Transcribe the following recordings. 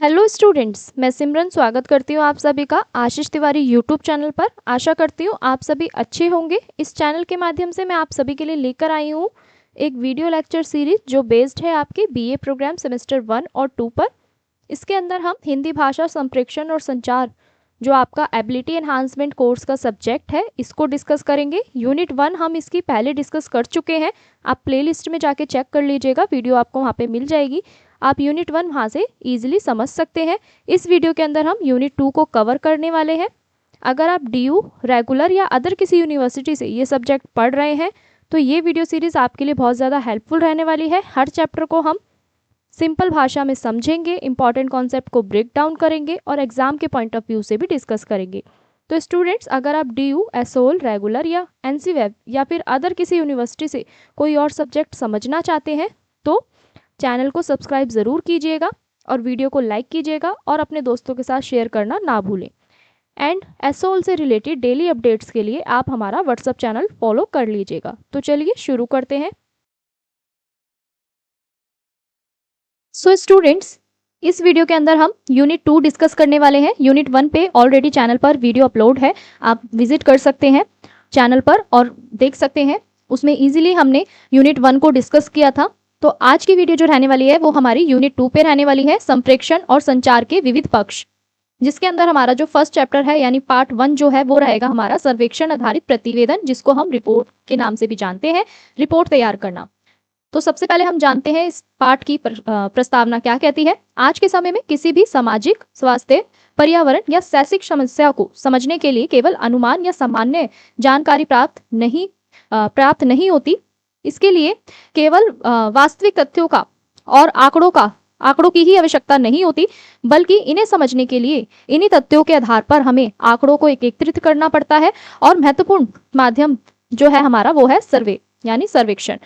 Hello students, मैं सिमरन स्वागत करती हूँ आप सभी का आशीष तिवारी यूट्यूब चैनल पर। आशा करती हूँ आप सभी अच्छे होंगे। इस चैनल के माध्यम से मैं आप सभी के लिए लेकर आई हूँ एक वीडियो लेक्चर सीरीज जो बेस्ड है आपके बीए प्रोग्राम सेमेस्टर 1 और 2 पर। इसके अंदर हम हिंदी भाषा संप्रेषण और संचार जो आपका एबिलिटी एनहांसमेंट कोर्स का सब्जेक्ट है इसको डिस्कस करेंगे। यूनिट 1 हम इसकी पहले डिस्कस कर चुके हैं। आप प्लेलिस्ट में जाके चेक कर लीजिएगा, वीडियो आपको वहाँ पे मिल जाएगी। आप यूनिट 1 वहाँ से ईजिली समझ सकते हैं। इस वीडियो के अंदर हम यूनिट 2 को कवर करने वाले हैं। अगर आप DU रेगुलर या अदर किसी यूनिवर्सिटी से ये सब्जेक्ट पढ़ रहे हैं तो ये वीडियो सीरीज़ आपके लिए बहुत ज़्यादा हेल्पफुल रहने वाली है। हर चैप्टर को हम सिंपल भाषा में समझेंगे, इंपॉर्टेंट कॉन्सेप्ट को ब्रेक डाउन करेंगे और एग्जाम के पॉइंट ऑफ व्यू से भी डिस्कस करेंगे। तो स्टूडेंट्स, अगर आप DU, SOL रेगुलर या NC वेब या फिर अदर किसी यूनिवर्सिटी से कोई और सब्जेक्ट समझना चाहते हैं तो चैनल को सब्सक्राइब ज़रूर कीजिएगा और वीडियो को लाइक कीजिएगा और अपने दोस्तों के साथ शेयर करना ना भूलें। एंड SOL से रिलेटेड डेली अपडेट्स के लिए आप हमारा व्हाट्सएप चैनल फॉलो कर लीजिएगा। तो चलिए शुरू करते हैं। सो स्टूडेंट्स, इस वीडियो के अंदर हम यूनिट 2 डिस्कस करने वाले हैं। यूनिट 1 पे ऑलरेडी चैनल पर वीडियो अपलोड है, आप विजिट कर सकते हैं चैनल पर और देख सकते हैं। उसमें इजीली हमने यूनिट 1 को डिस्कस किया था। तो आज की वीडियो जो रहने वाली है वो हमारी यूनिट 2 पे रहने वाली है, संप्रेषण और संचार के विविध पक्ष, जिसके अंदर हमारा जो फर्स्ट चैप्टर है यानी पार्ट 1 जो है वो रहेगा हमारा सर्वेक्षण आधारित प्रतिवेदन, जिसको हम रिपोर्ट के नाम से भी जानते हैं, रिपोर्ट तैयार करना। तो सबसे पहले हम जानते हैं इस पाठ की प्रस्तावना क्या कहती है। आज के समय में किसी भी सामाजिक, स्वास्थ्य, पर्यावरण या शैक्षिक समस्या को समझने के लिए केवल अनुमान या सामान्य जानकारी प्राप्त नहीं होती। इसके लिए केवल वास्तविक तथ्यों का और आंकड़ों की ही आवश्यकता नहीं होती, बल्कि इन्हें समझने के लिए इन्हीं तथ्यों के आधार पर हमें आंकड़ों को एकत्रित करना पड़ता है। और महत्वपूर्ण माध्यम जो है हमारा वो है सर्वे यानी सर्वेक्षण।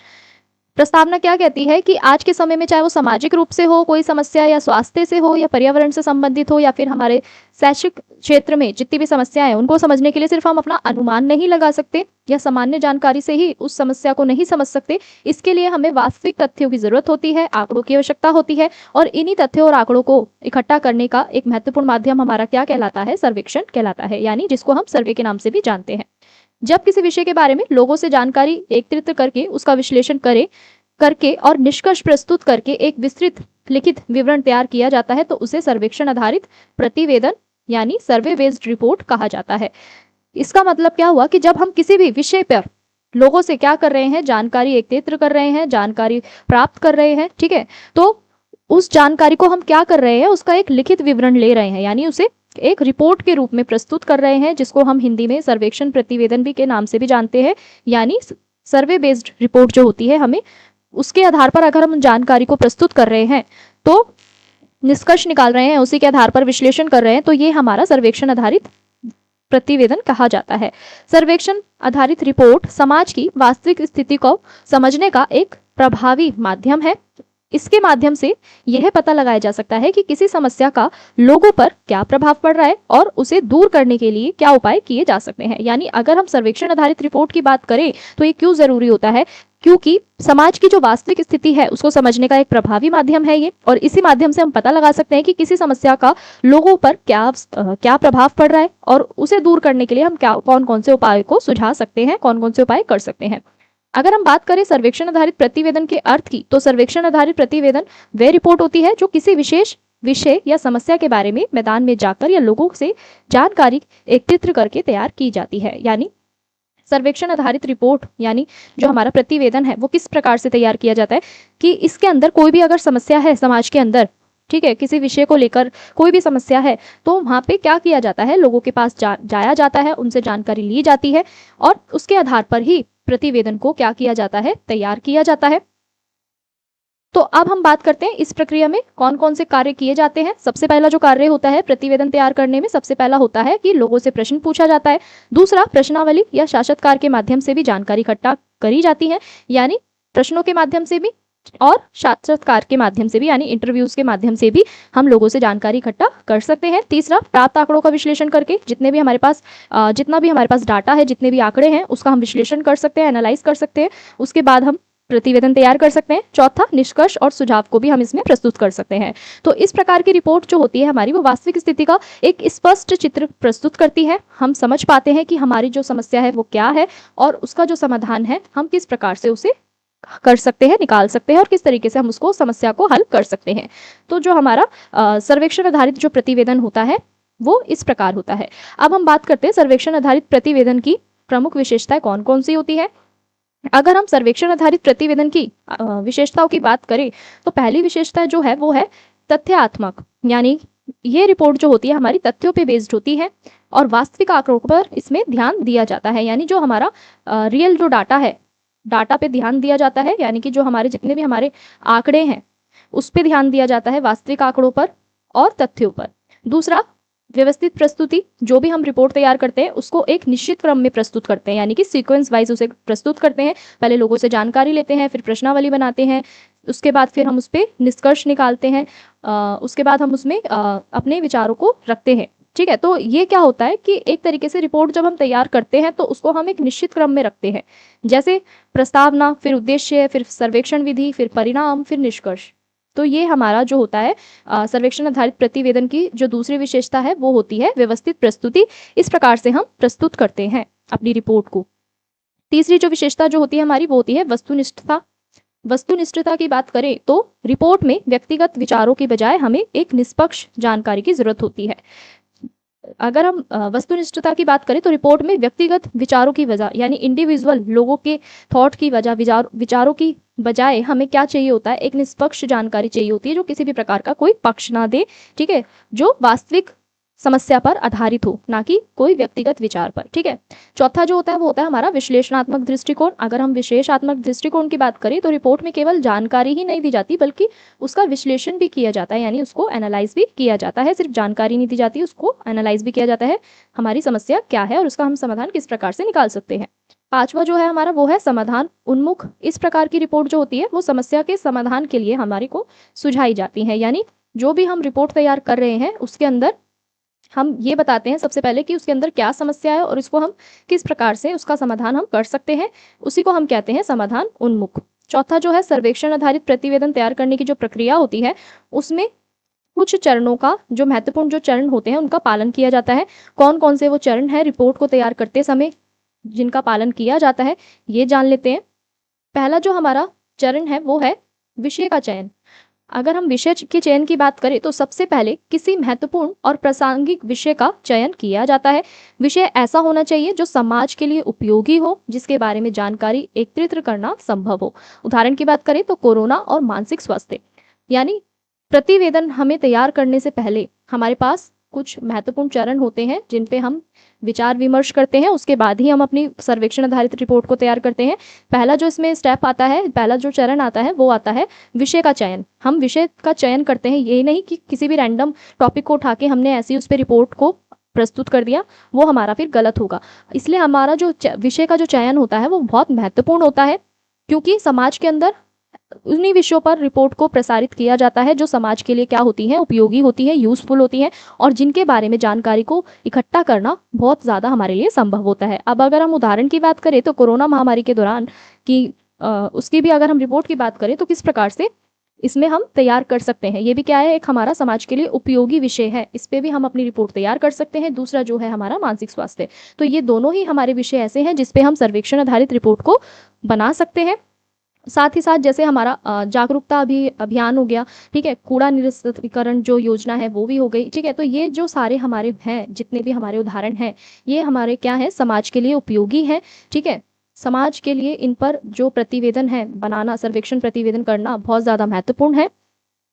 प्रस्तावना क्या कहती है कि आज के समय में चाहे वो सामाजिक रूप से हो कोई समस्या, या स्वास्थ्य से हो, या पर्यावरण से संबंधित हो, या फिर हमारे शैक्षिक क्षेत्र में जितनी भी समस्याएं हैं उनको समझने के लिए सिर्फ हम अपना अनुमान नहीं लगा सकते या सामान्य जानकारी से ही उस समस्या को नहीं समझ सकते। इसके लिए हमें वास्तविक तथ्यों की जरूरत होती है, आंकड़ों की आवश्यकता होती है। और इन्हीं तथ्यों और आंकड़ों को इकट्ठा करने का एक महत्वपूर्ण माध्यम हमारा क्या कहलाता है? सर्वेक्षण कहलाता है, यानी जिसको हम सर्वे के नाम से भी जानते हैं। जब किसी विषय के बारे में लोगों से जानकारी एकत्रित करके उसका विश्लेषण करके और निष्कर्ष प्रस्तुत करके एक विस्तृत लिखित विवरण तैयार किया जाता है तो उसे सर्वेक्षण आधारित प्रतिवेदन यानी सर्वे बेस्ड रिपोर्ट कहा जाता है। इसका मतलब क्या हुआ कि जब हम किसी भी विषय पर लोगों से क्या कर रहे हैं, जानकारी एकत्रित कर रहे हैं, जानकारी प्राप्त कर रहे हैं, ठीक है, तो उस जानकारी को हम क्या कर रहे हैं, उसका एक लिखित विवरण ले रहे हैं, यानी उसे एक रिपोर्ट के रूप में प्रस्तुत कर रहे हैं, जिसको हम हिंदी में सर्वेक्षण प्रतिवेदन भी के नाम से भी जानते हैं। यानी सर्वे बेस्ड रिपोर्ट जो होती है, हमें उसके आधार पर अगर हम जानकारी को प्रस्तुत कर रहे हैं तो निष्कर्ष निकाल रहे हैं, उसी के आधार पर विश्लेषण कर रहे हैं, तो ये हमारा सर्वेक्षण आधारित प्रतिवेदन कहा जाता है। सर्वेक्षण आधारित रिपोर्ट समाज की वास्तविक स्थिति को समझने का एक प्रभावी माध्यम है। इसके माध्यम से यह पता लगाया जा सकता है कि किसी समस्या का लोगों पर क्या प्रभाव पड़ रहा है और उसे दूर करने के लिए क्या उपाय किए जा सकते हैं। यानी अगर हम सर्वेक्षण आधारित रिपोर्ट की बात करें तो ये क्यों जरूरी होता है? क्योंकि समाज की जो वास्तविक स्थिति है उसको समझने का एक प्रभावी माध्यम है ये, और इसी माध्यम से हम पता लगा सकते हैं कि किसी समस्या का लोगों पर क्या प्रभाव पड़ रहा है और उसे दूर करने के लिए हम कौन कौन से उपाय को सुझा सकते हैं, कौन कौन से उपाय कर सकते हैं। अगर हम बात करें सर्वेक्षण आधारित प्रतिवेदन के अर्थ की, तो सर्वेक्षण आधारित प्रतिवेदन वह रिपोर्ट होती है जो किसी विशेष विषय या समस्या के बारे में मैदान में जाकर या लोगों से जानकारी एकत्रित करके तैयार की जाती है। यानी सर्वेक्षण आधारित रिपोर्ट यानी जो हमारा प्रतिवेदन है वो किस प्रकार से तैयार किया जाता है कि इसके अंदर कोई भी अगर समस्या है समाज के अंदर, ठीक है, किसी विषय को लेकर कोई भी समस्या है, तो वहाँ पे क्या किया जाता है, लोगों के पास जाया जाता है, उनसे जानकारी ली जाती है और उसके आधार पर ही प्रतिवेदन को क्या किया जाता है, तैयार किया जाता है। तो अब हम बात करते हैं इस प्रक्रिया में कौन कौन से कार्य किए जाते हैं। सबसे पहला जो कार्य होता है प्रतिवेदन तैयार करने में, सबसे पहला होता है कि लोगों से प्रश्न पूछा जाता है। दूसरा, प्रश्नावली या साक्षात्कार के माध्यम से भी जानकारी इकट्ठा करी जाती है, यानी प्रश्नों के माध्यम से भी और साक्षात्कार के माध्यम से भी यानी इंटरव्यूज के माध्यम से भी हम लोगों से जानकारी इकट्ठा कर सकते हैं। तीसरा, प्राप्त आंकड़ों का विश्लेषण करके जितना भी हमारे पास डाटा है, जितने भी आंकड़े हैं उसका हम विश्लेषण कर सकते हैं, एनालाइज कर सकते हैं। उसके बाद हम प्रतिवेदन तैयार कर सकते हैं। चौथा, निष्कर्ष और सुझाव को भी हम इसमें प्रस्तुत कर सकते हैं। तो इस प्रकार की रिपोर्ट जो होती है हमारी, वो वास्तविक स्थिति का एक स्पष्ट चित्र प्रस्तुत करती है। हम समझ पाते हैं कि हमारी जो समस्या है वो क्या है और उसका जो समाधान है हम किस प्रकार से उसे कर सकते हैं, निकाल सकते हैं और किस तरीके से हम उसको समस्या को हल कर सकते हैं। तो जो हमारा सर्वेक्षण आधारित जो प्रतिवेदन होता है वो इस प्रकार होता है। अब हम बात करते हैं सर्वेक्षण आधारित प्रतिवेदन की प्रमुख विशेषताएं कौन कौन सी होती है। अगर हम सर्वेक्षण आधारित प्रतिवेदन की विशेषताओं की बात करें तो पहली विशेषता जो है वो है तथ्यात्मक, यानी ये रिपोर्ट जो होती है हमारी तथ्यों पे बेस्ड होती है और वास्तविक आंकड़ों पर इसमें ध्यान दिया जाता है। यानी जो हमारा रियल जो डाटा है, डाटा पे ध्यान दिया जाता है, यानी कि जो हमारे जितने भी हमारे आंकड़े हैं उस पर ध्यान दिया जाता है, वास्तविक आंकड़ों पर और तथ्यों पर। दूसरा, व्यवस्थित प्रस्तुति, जो भी हम रिपोर्ट तैयार करते हैं उसको एक निश्चित क्रम में प्रस्तुत करते हैं, यानी कि सीक्वेंस वाइज उसे प्रस्तुत करते हैं। पहले लोगों से जानकारी लेते हैं, फिर प्रश्नावली बनाते हैं, उसके बाद फिर हम उस पर निष्कर्ष निकालते हैं, उसके बाद हम उसमें अपने विचारों को रखते हैं। ठीक है, तो ये क्या होता है कि एक तरीके से रिपोर्ट जब हम तैयार करते हैं तो उसको हम एक निश्चित क्रम में रखते हैं, जैसे प्रस्तावना, फिर उद्देश्य, फिर सर्वेक्षण विधि, फिर परिणाम, फिर निष्कर्ष। तो ये हमारा जो होता है सर्वेक्षण आधारित प्रतिवेदन की जो दूसरी विशेषता है वो होती है व्यवस्थित प्रस्तुति। इस प्रकार से हम प्रस्तुत करते हैं अपनी रिपोर्ट को। तीसरी जो विशेषता जो होती है हमारी वो होती है वस्तुनिष्ठता। वस्तुनिष्ठता की बात करें तो रिपोर्ट में व्यक्तिगत विचारों के बजाय हमें एक निष्पक्ष जानकारी की जरूरत होती है। अगर हम वस्तुनिष्ठता की बात करें तो रिपोर्ट में व्यक्तिगत विचारों की वजह, यानी इंडिविजुअल लोगों के थॉट की वजह, विचारों की बजाय हमें क्या चाहिए होता है, एक निष्पक्ष जानकारी चाहिए होती है जो किसी भी प्रकार का कोई पक्ष ना दे। ठीक है, जो वास्तविक समस्या पर आधारित हो, ना कि कोई व्यक्तिगत विचार पर। ठीक है, चौथा जो होता है वो होता है हमारा विश्लेषणात्मक दृष्टिकोण। अगर हम विशेषात्मक दृष्टिकोण की बात करें तो रिपोर्ट में केवल जानकारी ही नहीं दी जाती बल्कि उसका विश्लेषण भी किया जाता है, यानी उसको एनालाइज भी किया जाता है। सिर्फ जानकारी नहीं दी जाती, उसको एनालाइज भी किया जाता है, हमारी समस्या क्या है और उसका हम समाधान किस प्रकार से निकाल सकते हैं। पांचवा जो है हमारा वो है समाधान उन्मुख। इस प्रकार की रिपोर्ट जो होती है वो समस्या के समाधान के लिए हमारे को सुझाई जाती है, यानी जो भी हम रिपोर्ट तैयार कर रहे हैं उसके अंदर हम ये बताते हैं सबसे पहले कि उसके अंदर क्या समस्या है और इसको हम किस प्रकार से उसका समाधान हम कर सकते हैं, उसी को हम कहते हैं समाधान उन्मुख। चौथा जो है सर्वेक्षण आधारित प्रतिवेदन तैयार करने की जो प्रक्रिया होती है उसमें कुछ चरणों का, जो महत्वपूर्ण जो चरण होते हैं उनका पालन किया जाता है। कौन कौन से वो चरण है रिपोर्ट को तैयार करते समय जिनका पालन किया जाता है, ये जान लेते हैं। पहला जो हमारा चरण है वो है विषय का चयन। अगर हम विषय के चयन की बात करें तो सबसे पहले किसी महत्वपूर्ण और प्रासंगिक विषय का चयन किया जाता है। विषय ऐसा होना चाहिए जो समाज के लिए उपयोगी हो, जिसके बारे में जानकारी एकत्रित करना संभव हो। उदाहरण की बात करें तो कोरोना और मानसिक स्वास्थ्य। यानी प्रतिवेदन हमें तैयार करने से पहले हमारे पास कुछ महत्वपूर्ण चरण होते हैं जिन पे हम विचार विमर्श करते हैं, उसके बाद ही हम अपनी सर्वेक्षण आधारित रिपोर्ट को तैयार करते हैं। पहला जो इसमें स्टेप आता है, पहला जो चरण आता है वो आता है विषय का चयन। हम विषय का चयन करते हैं, ये नहीं कि किसी भी रैंडम टॉपिक को उठा के हमने ऐसी उस पर रिपोर्ट को प्रस्तुत कर दिया, वो हमारा फिर गलत होगा। इसलिए हमारा जो विषय का जो चयन होता है वो बहुत महत्वपूर्ण होता है, क्योंकि समाज के अंदर उन्हीं विषयों पर रिपोर्ट को प्रसारित किया जाता है जो समाज के लिए क्या होती हैं, उपयोगी होती है, यूजफुल होती है और जिनके बारे में जानकारी को इकट्ठा करना बहुत ज़्यादा हमारे लिए संभव होता है। अब अगर हम उदाहरण की बात करें तो कोरोना महामारी के दौरान की उसकी भी अगर हम रिपोर्ट की बात करें तो किस प्रकार से इसमें हम तैयार कर सकते हैं, ये भी क्या है, एक हमारा समाज के लिए उपयोगी विषय है, इस पे भी हम अपनी रिपोर्ट तैयार कर सकते हैं। दूसरा जो है हमारा मानसिक स्वास्थ्य। तो ये दोनों ही हमारे विषय ऐसे हैं जिसपे हम सर्वेक्षण आधारित रिपोर्ट को बना सकते हैं। साथ ही साथ जैसे हमारा जागरूकता अभियान हो गया, ठीक है, कूड़ा निरस्तीकरण जो योजना है वो भी हो गई। ठीक है, तो ये जो सारे हमारे हैं, जितने भी हमारे उदाहरण हैं, ये हमारे क्या है, समाज के लिए उपयोगी है। ठीक है, समाज के लिए इन पर जो प्रतिवेदन है बनाना, सर्वेक्षण प्रतिवेदन करना बहुत ज़्यादा महत्वपूर्ण है।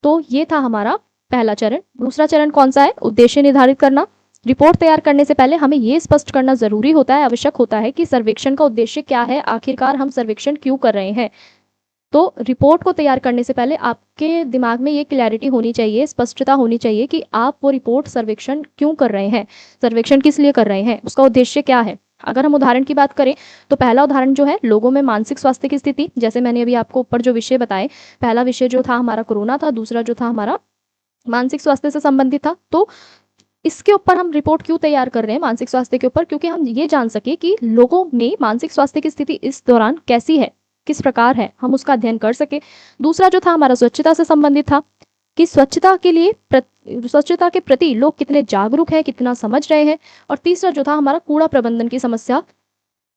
तो ये था हमारा पहला चरण। दूसरा चरण कौन सा है, उद्देश्य निर्धारित करना। रिपोर्ट तैयार करने से पहले हमें ये स्पष्ट करना जरूरी होता है, आवश्यक होता है कि सर्वेक्षण का उद्देश्य क्या है, आखिरकार हम सर्वेक्षण क्यों कर रहे हैं। तो रिपोर्ट को तैयार करने से पहले आपके दिमाग में ये क्लैरिटी होनी चाहिए, स्पष्टता होनी चाहिए कि आप वो रिपोर्ट सर्वेक्षण क्यों कर रहे हैं, सर्वेक्षण किस लिए कर रहे हैं, उसका उद्देश्य क्या है। अगर हम उदाहरण की बात करें तो पहला उदाहरण जो है लोगों में मानसिक स्वास्थ्य की स्थिति, जैसे मैंने अभी आपको ऊपर जो विषय बताए, पहला विषय जो था हमारा कोरोना था, दूसरा जो था हमारा मानसिक स्वास्थ्य से संबंधित था। तो इसके ऊपर हम रिपोर्ट क्यों तैयार कर रहे हैं, मानसिक स्वास्थ्य के ऊपर, क्योंकि हम ये जान सके कि लोगों में मानसिक स्वास्थ्य की स्थिति इस दौरान कैसी है, किस प्रकार है, हम उसका अध्ययन कर सके। दूसरा जो था हमारा स्वच्छता से संबंधित था कि स्वच्छता के प्रति लोग कितने जागरूक हैं, कितना समझ रहे हैं। और तीसरा जो था हमारा कूड़ा प्रबंधन की समस्या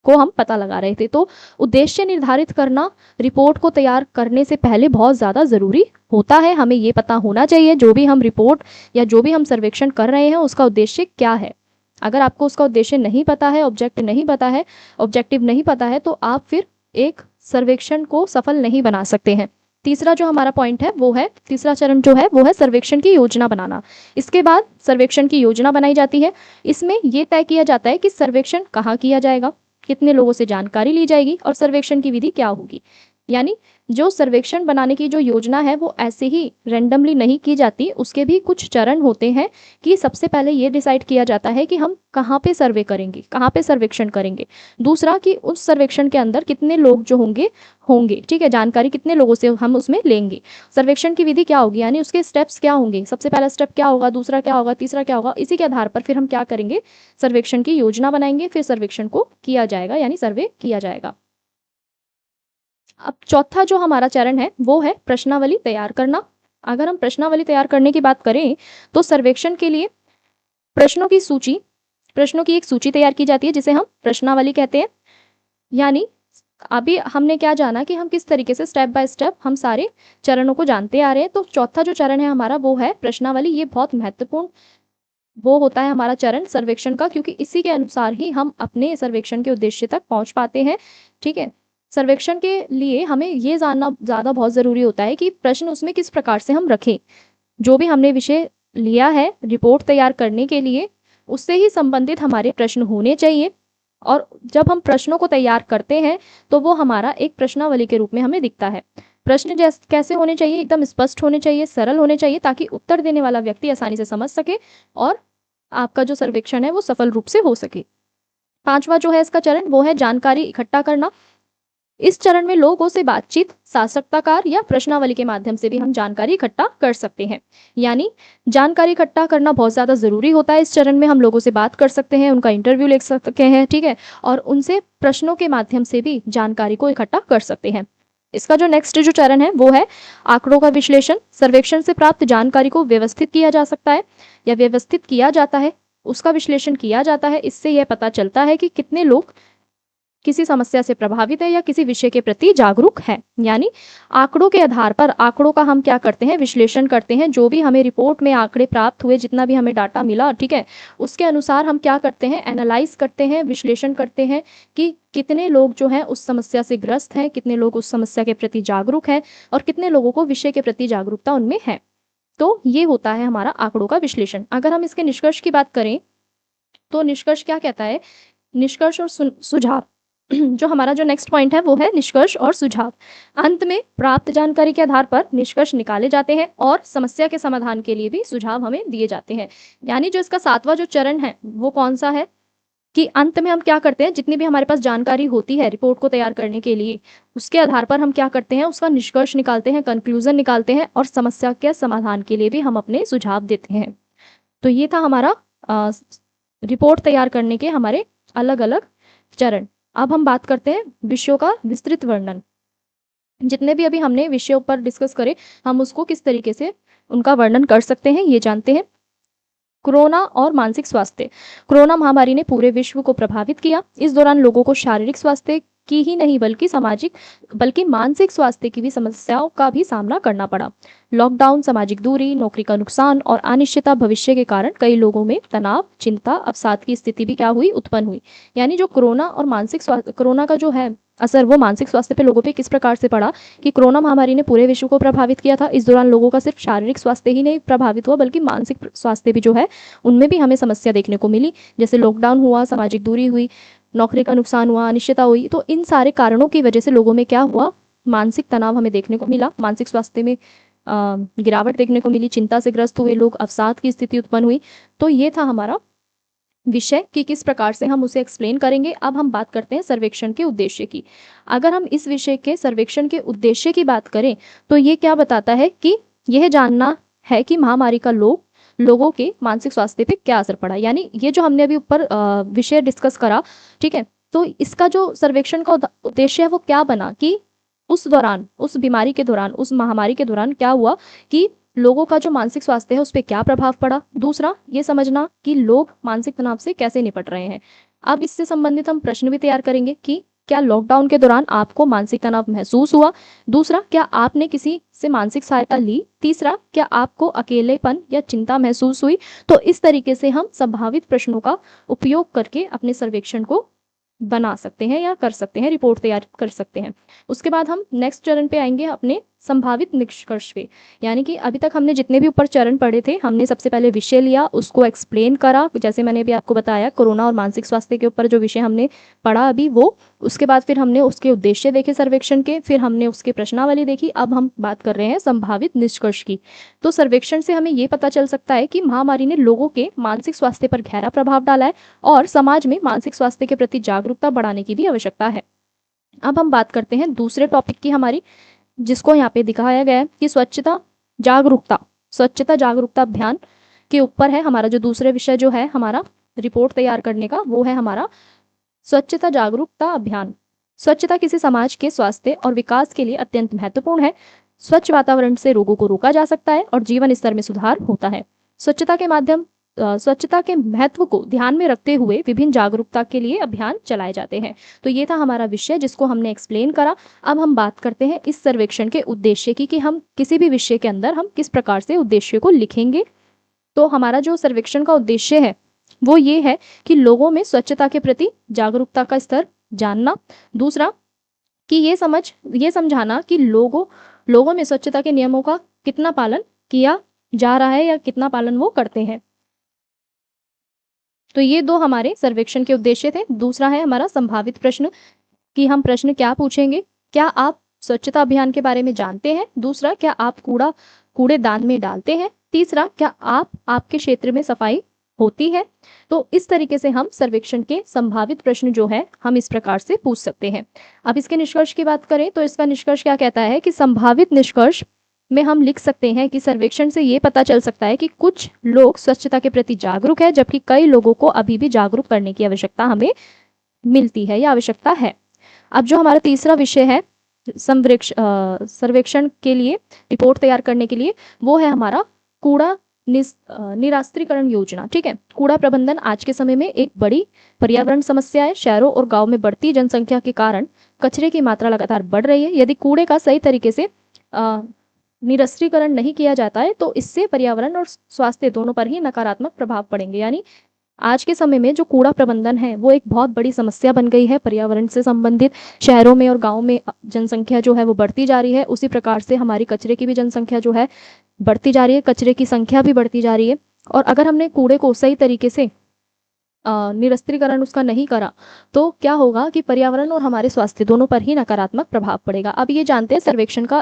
को हम पता लगा रहे थे। तो उद्देश्य निर्धारित करना रिपोर्ट को तैयार करने से पहले बहुत ज़्यादा ज़रूरी होता है। हमें ये पता होना चाहिए जो भी हम रिपोर्ट या जो भी हम सर्वेक्षण कर रहे हैं उसका उद्देश्य क्या है। अगर आपको उसका उद्देश्य नहीं पता है, ऑब्जेक्टिव नहीं पता है, तो आप फिर एक सर्वेक्षण को सफल नहीं बना सकते हैं। तीसरा जो हमारा पॉइंट है वो है, तीसरा चरण जो है वो है सर्वेक्षण की योजना बनाना। इसके बाद सर्वेक्षण की योजना बनाई जाती है। इसमें यह तय किया जाता है कि सर्वेक्षण कहाँ किया जाएगा, कितने लोगों से जानकारी ली जाएगी और सर्वेक्षण की विधि क्या होगी। यानी जो सर्वेक्षण बनाने की जो योजना है वो ऐसे ही रैंडमली नहीं की जाती, उसके भी कुछ चरण होते हैं कि सबसे पहले ये डिसाइड किया जाता है कि हम कहाँ पे सर्वे करेंगे, कहाँ पे सर्वेक्षण करेंगे। दूसरा कि उस सर्वेक्षण के अंदर कितने लोग जो होंगे ठीक है, जानकारी कितने लोगों से हम उसमें लेंगे। सर्वेक्षण की विधि क्या होगी, यानी उसके स्टेप्स क्या होंगे, सबसे पहला स्टेप क्या होगा, दूसरा क्या होगा, तीसरा क्या होगा। इसी के आधार पर फिर हम क्या करेंगे, सर्वेक्षण की योजना बनाएंगे, फिर सर्वेक्षण को किया जाएगा यानी सर्वे किया जाएगा। अब चौथा जो हमारा चरण है वो है प्रश्नावली तैयार करना। अगर हम प्रश्नावली तैयार करने की बात करें तो सर्वेक्षण के लिए प्रश्नों की एक सूची तैयार की जाती है जिसे हम प्रश्नावली कहते हैं। यानी अभी हमने क्या जाना कि हम किस तरीके से स्टेप बाय स्टेप हम सारे चरणों को जानते आ रहे हैं। तो चौथा जो चरण है हमारा वो है प्रश्नावली। ये बहुत महत्वपूर्ण वो होता है हमारा चरण सर्वेक्षण का, क्योंकि इसी के अनुसार ही हम अपने सर्वेक्षण के उद्देश्य तक पहुंच पाते हैं। ठीक है, सर्वेक्षण के लिए हमें ये जानना ज़्यादा बहुत ज़रूरी होता है कि प्रश्न उसमें किस प्रकार से हम रखें। जो भी हमने विषय लिया है रिपोर्ट तैयार करने के लिए उससे ही संबंधित हमारे प्रश्न होने चाहिए। और जब हम प्रश्नों को तैयार करते हैं तो वो हमारा एक प्रश्नावली के रूप में हमें दिखता है। प्रश्न कैसे होने चाहिए, एकदम स्पष्ट होने चाहिए, सरल होने चाहिए, ताकि उत्तर देने वाला व्यक्ति आसानी से समझ सके और आपका जो सर्वेक्षण है वो सफल रूप से हो सके। पांचवा जो है इसका चरण वो है जानकारी इकट्ठा करना। इस चरण में लोगों से बातचीत, साक्षात्कार या प्रश्नावली के माध्यम से भी हम जानकारी इकट्ठा कर सकते हैं। यानी जानकारी इकट्ठा करना बहुत ज़्यादा ज़रूरी होता है। इस चरण में हम लोगों से बात कर सकते हैं, उनका इंटरव्यू ले सकते हैं, ठीक है, और उनसे प्रश्नों के माध्यम से भी जानकारी को इकट्ठा कर सकते हैं। इसका जो नेक्स्ट जो चरण है वो है आंकड़ों का विश्लेषण। सर्वेक्षण से प्राप्त जानकारी को व्यवस्थित किया जा सकता है या व्यवस्थित किया जाता है, उसका विश्लेषण किया जाता है। इससे यह पता चलता है कि कितने लोग किसी समस्या से प्रभावित है या किसी विषय के प्रति जागरूक है। यानी आंकड़ों के आधार पर आंकड़ों का हम क्या करते हैं, विश्लेषण करते हैं। जो भी हमें रिपोर्ट में आंकड़े प्राप्त हुए, जितना भी हमें डाटा मिला, ठीक है, उसके अनुसार हम क्या करते हैं, एनालाइज करते हैं, विश्लेषण करते हैं कि कितने लोग जो हैं उस समस्या से ग्रस्त हैं, कितने लोग उस समस्या के प्रति जागरूक हैं और कितने लोगों को विषय के प्रति जागरूकता उनमें है। तो ये होता है हमारा आंकड़ों का विश्लेषण। अगर हम इसके निष्कर्ष की बात करें तो निष्कर्ष क्या कहता है, निष्कर्ष और सुझाव। जो हमारा जो नेक्स्ट पॉइंट है वो है निष्कर्ष और सुझाव। अंत में प्राप्त जानकारी के आधार पर निष्कर्ष निकाले जाते हैं और समस्या के समाधान के लिए भी सुझाव हमें दिए जाते हैं। यानी जो इसका सातवां जो चरण है वो कौन सा है कि अंत में हम क्या करते हैं, जितनी भी हमारे पास जानकारी होती है रिपोर्ट को तैयार करने के लिए, उसके आधार पर हम क्या करते हैं, उसका निष्कर्ष निकालते हैं, कंक्लूजन निकालते हैं और समस्या के समाधान के लिए भी हम अपने सुझाव देते हैं। तो ये था हमारा रिपोर्ट तैयार करने के हमारे अलग अलग चरण। अब हम बात करते हैं विषयों का विस्तृत वर्णन। जितने भी अभी हमने विषयों पर डिस्कस करे हम उसको किस तरीके से उनका वर्णन कर सकते हैं ये जानते हैं। कोरोना और मानसिक स्वास्थ्य। कोरोना महामारी ने पूरे विश्व को प्रभावित किया। इस दौरान लोगों को शारीरिक स्वास्थ्य की ही नहीं बल्कि मानसिक स्वास्थ्य की भी समस्याओं का भी सामना करना पड़ा। लॉकडाउन, सामाजिक दूरी, नौकरी का नुकसान और अनिश्चितता भविष्य के कारण कई लोगों में तनाव, चिंता, अवसाद की स्थिति भी क्या हुई, उत्पन्न हुई। यानी जो कोरोना का जो है असर वो मानसिक स्वास्थ्य पे लोगों पे किस प्रकार से पड़ा कि कोरोना महामारी ने पूरे विश्व को प्रभावित किया था। इस दौरान लोगों का सिर्फ शारीरिक स्वास्थ्य ही नहीं प्रभावित हुआ बल्कि मानसिक स्वास्थ्य भी जो है उनमें भी हमें समस्या देखने को मिली। जैसे लॉकडाउन हुआ, सामाजिक दूरी हुई, नौकरी का नुकसान हुआ, अनिश्चितता हुई। तो इन सारे कारणों की वजह से लोगों में क्या हुआ, मानसिक तनाव हमें देखने को मिला, मानसिक स्वास्थ्य में गिरावट देखने को मिली, चिंता से ग्रस्त हुए लोग, अवसाद की स्थिति उत्पन्न हुई। तो ये था हमारा विषय कि किस प्रकार से हम उसे एक्सप्लेन करेंगे। अब हम बात करते हैं सर्वेक्षण के उद्देश्य की। अगर हम इस विषय के सर्वेक्षण के उद्देश्य की बात करें तो ये क्या बताता है कि यह जानना है कि महामारी का लोगों के मानसिक स्वास्थ्य पे क्या असर पड़ा। यानी ये जो हमने अभी ऊपर विषय डिस्कस करा, ठीक है, तो इसका जो सर्वेक्षण का उद्देश्य है वो क्या बना कि उस दौरान, उस बीमारी के दौरान, उस महामारी के दौरान क्या हुआ कि लोगों का जो मानसिक स्वास्थ्य है उस पर क्या प्रभाव पड़ा। दूसरा ये समझना कि लोग मानसिक तनाव से कैसे निपट रहे हैं। अब इससे संबंधित हम प्रश्न भी तैयार करेंगे कि क्या लॉकडाउन के दौरान आपको मानसिक तनाव महसूस हुआ। दूसरा, क्या आपने किसी से मानसिक सहायता ली। तीसरा, क्या आपको अकेलेपन या चिंता महसूस हुई। तो इस तरीके से हम संभावित प्रश्नों का उपयोग करके अपने सर्वेक्षण को बना सकते हैं या कर सकते हैं, रिपोर्ट तैयार कर सकते हैं। उसके बाद हम नेक्स्ट चरण पे आएंगे, अपने संभावित निष्कर्ष पे। यानी कि अभी तक हमने जितने भी ऊपर चरण पढ़े थे, हमने सबसे पहले विषय लिया, उसको एक्सप्लेन करा, जैसे मैंने भी आपको बताया कोरोना और मानसिक स्वास्थ्य के ऊपर जो विषय हमने पढ़ा अभी वो। उसके बाद फिर हमने उसके उद्देश्य देखे सर्वेक्षण के, फिर हमने उसकी प्रश्नावली देखी। अब हम बात कर रहे हैं संभावित निष्कर्ष की। तो सर्वेक्षण से हमें ये पता चल सकता है कि महामारी ने लोगों के मानसिक स्वास्थ्य पर गहरा प्रभाव डाला है और समाज में मानसिक स्वास्थ्य के प्रति जागरूकता बढ़ाने की भी आवश्यकता है। अब हम बात करते हैं दूसरे टॉपिक की हमारी, जिसको यहाँ पे दिखाया गया है कि स्वच्छता जागरूकता अभियान के ऊपर है हमारा जो दूसरे विषय जो है हमारा रिपोर्ट तैयार करने का, वो है हमारा स्वच्छता जागरूकता अभियान। स्वच्छता किसी समाज के स्वास्थ्य और विकास के लिए अत्यंत महत्वपूर्ण है। स्वच्छ वातावरण से रोगों को रोका जा सकता है और जीवन स्तर में सुधार होता है। स्वच्छता के महत्व को ध्यान में रखते हुए विभिन्न जागरूकता के लिए अभियान चलाए जाते हैं। तो ये था हमारा विषय जिसको हमने एक्सप्लेन करा। अब हम बात करते हैं इस सर्वेक्षण के उद्देश्य की, कि हम किसी भी विषय के अंदर हम किस प्रकार से उद्देश्य को लिखेंगे। तो हमारा जो सर्वेक्षण का उद्देश्य है वो ये है कि लोगों में स्वच्छता के प्रति जागरूकता का स्तर जानना। दूसरा कि ये समझाना कि लोगों में स्वच्छता के नियमों का कितना पालन किया जा रहा है या कितना पालन वो करते हैं। तो ये दो हमारे सर्वेक्षण के उद्देश्य थे। दूसरा है हमारा संभावित प्रश्न, कि हम प्रश्न क्या पूछेंगे। क्या आप स्वच्छता अभियान के बारे में जानते हैं। दूसरा, क्या आप कूड़ेदान में डालते हैं। तीसरा, क्या आपके क्षेत्र में सफाई होती है। तो इस तरीके से हम सर्वेक्षण के संभावित प्रश्न जो है हम इस प्रकार से पूछ सकते हैं। अब इसके निष्कर्ष की बात करें तो इसका निष्कर्ष क्या कहता है कि संभावित निष्कर्ष में हम लिख सकते हैं कि सर्वेक्षण से ये पता चल सकता है कि कुछ लोग स्वच्छता के प्रति जागरूक है, जबकि कई लोगों को अभी भी जागरूक करने की आवश्यकता हमें मिलती है या आवश्यकता है। अब जो हमारा तीसरा विषय है सर्वेक्षण के लिए रिपोर्ट तैयार करने के लिए, वो है हमारा कूड़ा निरास्त्रीकरण योजना। ठीक है, कूड़ा प्रबंधन आज के समय में एक बड़ी पर्यावरण समस्या है। शहरों और गांव में बढ़ती जनसंख्या के कारण कचरे की मात्रा लगातार बढ़ रही है। यदि कूड़े का सही तरीके से निरस्त्रीकरण नहीं किया जाता है तो इससे पर्यावरण और स्वास्थ्य दोनों पर ही नकारात्मक प्रभाव पड़ेंगे। यानी आज के समय में जो कूड़ा प्रबंधन है वो एक बहुत बड़ी समस्या बन गई है पर्यावरण से संबंधित। शहरों में और गाँव में जनसंख्या जो है वो बढ़ती जा रही है, उसी प्रकार से हमारी कचरे की भी जनसंख्या जो है बढ़ती जा रही है, कचरे की संख्या भी बढ़ती जा रही है। और अगर हमने कूड़े को सही तरीके से निरस्त्रीकरण उसका नहीं करा तो क्या होगा कि पर्यावरण और हमारे स्वास्थ्य दोनों पर ही नकारात्मक प्रभाव पड़ेगा। अब ये जानते हैं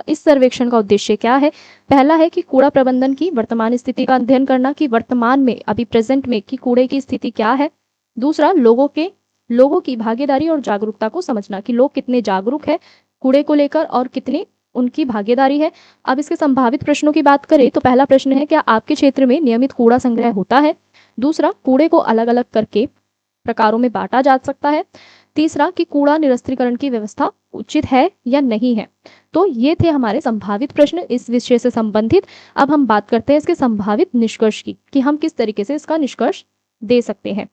इस सर्वेक्षण का उद्देश्य क्या है। पहला है कि कूड़ा प्रबंधन की वर्तमान स्थिति का अध्ययन करना, कि वर्तमान में अभी प्रेजेंट में कि कूड़े की स्थिति क्या है। दूसरा, लोगों की भागीदारी और जागरूकता को समझना, कि लोग कितने जागरूक है कूड़े को लेकर और कितनी उनकी भागीदारी है। अब इसके संभावित प्रश्नों की बात करें तो पहला प्रश्न है, क्या आपके क्षेत्र में नियमित कूड़ा संग्रह होता है। दूसरा, कूड़े को अलग अलग करके प्रकारों में बांटा जा सकता है। तीसरा, कि कूड़ा निरस्त्रीकरण की व्यवस्था उचित है या नहीं है। तो ये थे हमारे संभावित प्रश्न इस विषय से संबंधित। अब हम बात करते हैं इसके संभावित निष्कर्ष की, कि हम किस तरीके से इसका निष्कर्ष दे सकते हैं।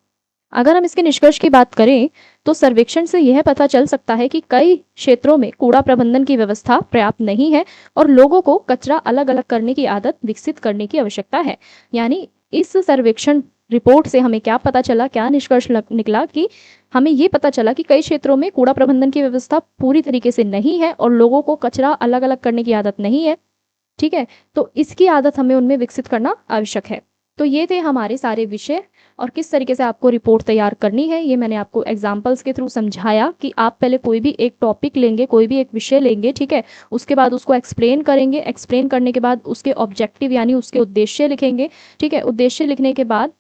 अगर हम इसके निष्कर्ष की बात करें तो सर्वेक्षण से यह पता चल सकता है कि कई क्षेत्रों में कूड़ा प्रबंधन की व्यवस्था पर्याप्त नहीं है और लोगों को कचरा अलग अलग करने की आदत विकसित करने की आवश्यकता है। यानी इस सर्वेक्षण रिपोर्ट से हमें क्या पता चला, क्या निष्कर्ष निकला, कि हमें ये पता चला कि कई क्षेत्रों में कूड़ा प्रबंधन की व्यवस्था पूरी तरीके से नहीं है और लोगों को कचरा अलग अलग करने की आदत नहीं है। ठीक है, तो इसकी आदत हमें उनमें विकसित करना आवश्यक है। तो ये थे हमारे सारे विषय और किस तरीके से आपको रिपोर्ट तैयार करनी है ये मैंने आपको एग्जाम्पल्स के थ्रू समझाया, कि आप पहले कोई भी एक टॉपिक लेंगे, कोई भी एक विषय लेंगे, ठीक है, उसके बाद उसको एक्सप्लेन करेंगे। एक्सप्लेन करने के बाद उसके ऑब्जेक्टिव यानी उसके उद्देश्य लिखेंगे। ठीक है, उद्देश्य लिखने के बाद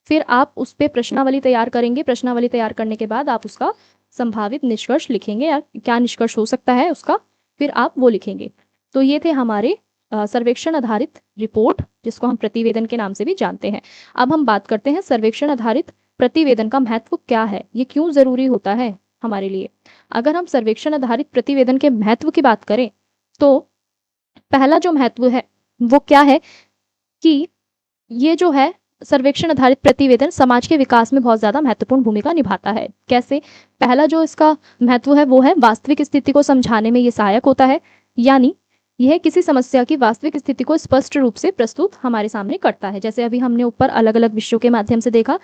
फिर आप उस पर प्रश्नावली तैयार करेंगे। प्रश्नावली तैयार करने के बाद आप उसका संभावित निष्कर्ष लिखेंगे, या क्या निष्कर्ष हो सकता है उसका, फिर आप वो लिखेंगे। तो ये थे हमारे सर्वेक्षण आधारित रिपोर्ट, जिसको हम प्रतिवेदन के नाम से भी जानते हैं। अब हम बात करते हैं सर्वेक्षण आधारित प्रतिवेदन का महत्व क्या है, ये क्यों जरूरी होता है हमारे लिए। अगर हम सर्वेक्षण आधारित प्रतिवेदन के महत्व की बात करें तो पहला जो महत्व है वो क्या है कि ये जो है सर्वेक्षण आधारित प्रतिवेदन समाज के विकास में बहुत ज़्यादा महत्वपूर्ण भूमिका निभाता है। कैसे? पहला जो इसका महत्व है वो है वास्तविक स्थिति को समझाने में ये सहायक होता है, यानी यह किसी समस्या की वास्तविक स्थिति को स्पष्ट रूप से प्रस्तुत हमारे सामने करता है। जैसे अभी हमने ऊपर अलग अलग विषयों के माध्यम से देखा,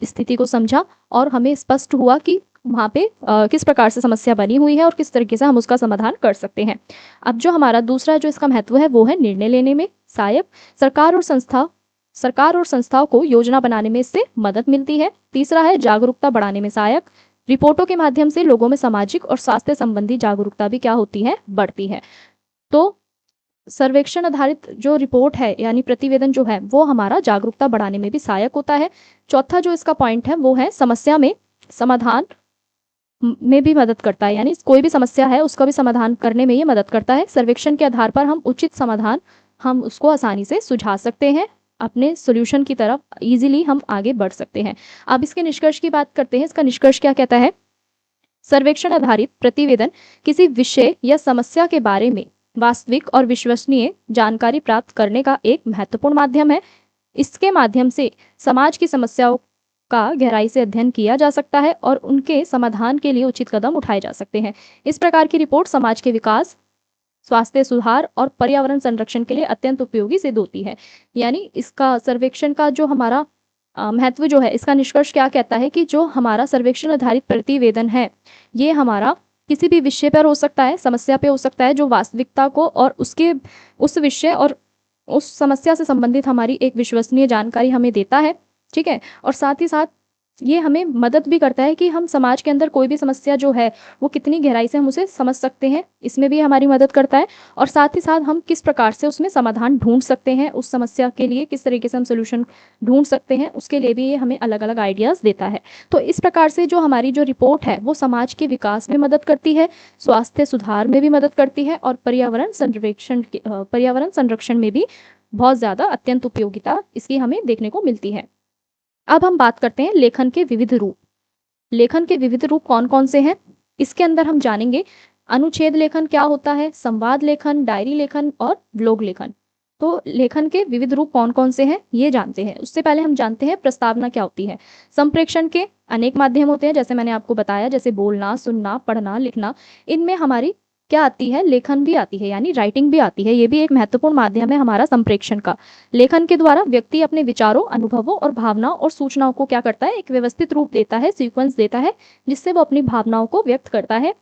स्थिति को समझा और हमें स्पष्ट हुआ कि वहाँ पे किस प्रकार से समस्या बनी हुई है और किस तरीके से हम उसका समाधान कर सकते हैं। अब जो हमारा दूसरा जो इसका महत्व है वो है निर्णय लेने में सहायक। सरकार और संस्थाओं को योजना बनाने में इससे मदद मिलती है। तीसरा है जागरूकता बढ़ाने में सहायक। रिपोर्टों के माध्यम से लोगों में सामाजिक और स्वास्थ्य संबंधी जागरूकता भी क्या होती है? बढ़ती है। तो सर्वेक्षण आधारित जो रिपोर्ट है यानी प्रतिवेदन जो है वो हमारा जागरूकता बढ़ाने में भी सहायक होता है। चौथा जो इसका पॉइंट है वो है समस्या में समाधान में भी मदद करता है, यानी कोई भी समस्या है उसका भी समाधान करने में ये मदद करता है। सर्वेक्षण के आधार पर हम उचित समाधान हम उसको आसानी से सुझा सकते हैं, अपने सॉल्यूशन की तरफ इजीली हम आगे बढ़ सकते हैं। अब इसके निष्कर्ष की बात करते हैं। इसका निष्कर्ष क्या कहता है? सर्वेक्षण आधारित प्रतिवेदन किसी विषय या समस्या के बारे में वास्तविक और विश्वसनीय जानकारी प्राप्त करने का एक महत्वपूर्ण माध्यम है। इसके माध्यम से समाज की समस्याओं का गहराई से अध्ययन किया जा सकता है और उनके समाधान के लिए उचित कदम उठाए जा सकते हैं। इस प्रकार की रिपोर्ट समाज के विकास, स्वास्थ्य सुधार और पर्यावरण संरक्षण के लिए अत्यंत उपयोगी सिद्ध होती है। यानी इसका सर्वेक्षण का जो हमारा महत्व जो है, इसका निष्कर्ष क्या कहता है कि जो हमारा सर्वेक्षण आधारित प्रतिवेदन है ये हमारा किसी भी विषय पर हो सकता है, समस्या पे हो सकता है, जो वास्तविकता को और उसके उस विषय और उस समस्या से संबंधित हमारी एक विश्वसनीय जानकारी हमें देता है। ठीक है, और साथ ही साथ ये हमें मदद भी करता है कि हम समाज के अंदर कोई भी समस्या जो है वो कितनी गहराई से हम उसे समझ सकते हैं, इसमें भी हमारी मदद करता है। और साथ ही साथ हम किस प्रकार से उसमें समाधान ढूंढ सकते हैं, उस समस्या के लिए किस तरीके से हम सोल्यूशन ढूंढ सकते हैं, उसके लिए भी ये हमें अलग अलग आइडियाज़ देता है। तो इस प्रकार से जो हमारी जो रिपोर्ट है वो समाज के विकास में मदद करती है, स्वास्थ्य सुधार में भी मदद करती है और पर्यावरण संरक्षण में भी बहुत ज़्यादा अत्यंत उपयोगिता इसकी हमें देखने को मिलती है। अब हम बात करते हैं लेखन के विविध रूप। लेखन के विविध रूप कौन कौन से हैं? इसके अंदर हम जानेंगे अनुच्छेद लेखन क्या होता है, संवाद लेखन, डायरी लेखन और ब्लॉग लेखन। तो लेखन के विविध रूप कौन कौन से हैं ये जानते हैं। उससे पहले हम जानते हैं प्रस्तावना क्या होती है। संप्रेषण के अनेक माध्यम होते हैं, जैसे मैंने आपको बताया, जैसे बोलना, सुनना, पढ़ना, लिखना। इनमें हमारी क्या आती है? लेखन भी आती है, यानी राइटिंग भी आती है। ये भी एक महत्वपूर्ण माध्यम है हमारा संप्रेषण का। लेखन के द्वारा व्यक्ति अपने विचारों, अनुभवों और भावनाओं और सूचनाओं को क्या करता है? एक व्यवस्थित रूप देता है, सीक्वेंस देता है, जिससे वो अपनी भावनाओं को व्यक्त करता है।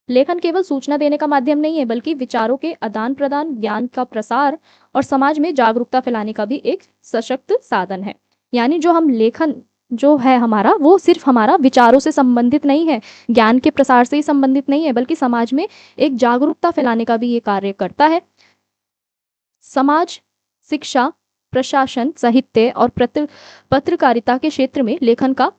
लेखन केवल सूचना देने का माध्यम नहीं है, बल्कि विचारों के आदान प्रदान, ज्ञान का प्रसार और समाज में जागरूकता फैलाने का भी एक सशक्त साधन है। यानी जो हम लेखन जो है हमारा, वो सिर्फ हमारा विचारों से संबंधित नहीं है, ज्ञान के प्रसार से ही संबंधित नहीं है, बल्कि समाज में एक जागरूकता फैलाने का भी ये कार्य करता है। समाज, शिक्षा, प्रशासन, साहित्य और पत्रकारिता के क्षेत्र में लेखन का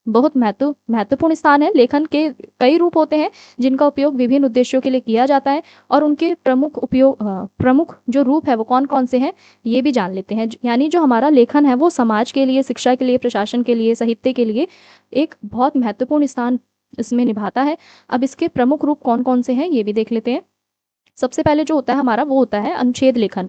बहुत महत्वपूर्ण स्थान है। लेखन के कई रूप होते हैं जिनका उपयोग विभिन्न उद्देश्यों के लिए किया जाता है, और उनके प्रमुख जो रूप है वो कौन कौन से हैं ये भी जान लेते हैं। यानी जो हमारा लेखन है वो समाज के लिए, शिक्षा के लिए, प्रशासन के लिए, साहित्य के लिए एक बहुत महत्वपूर्ण स्थान इसमें निभाता है। अब इसके प्रमुख रूप कौन कौन से हैं ये भी देख लेते हैं। सबसे पहले जो होता है हमारा वो होता है अनुच्छेद लेखन।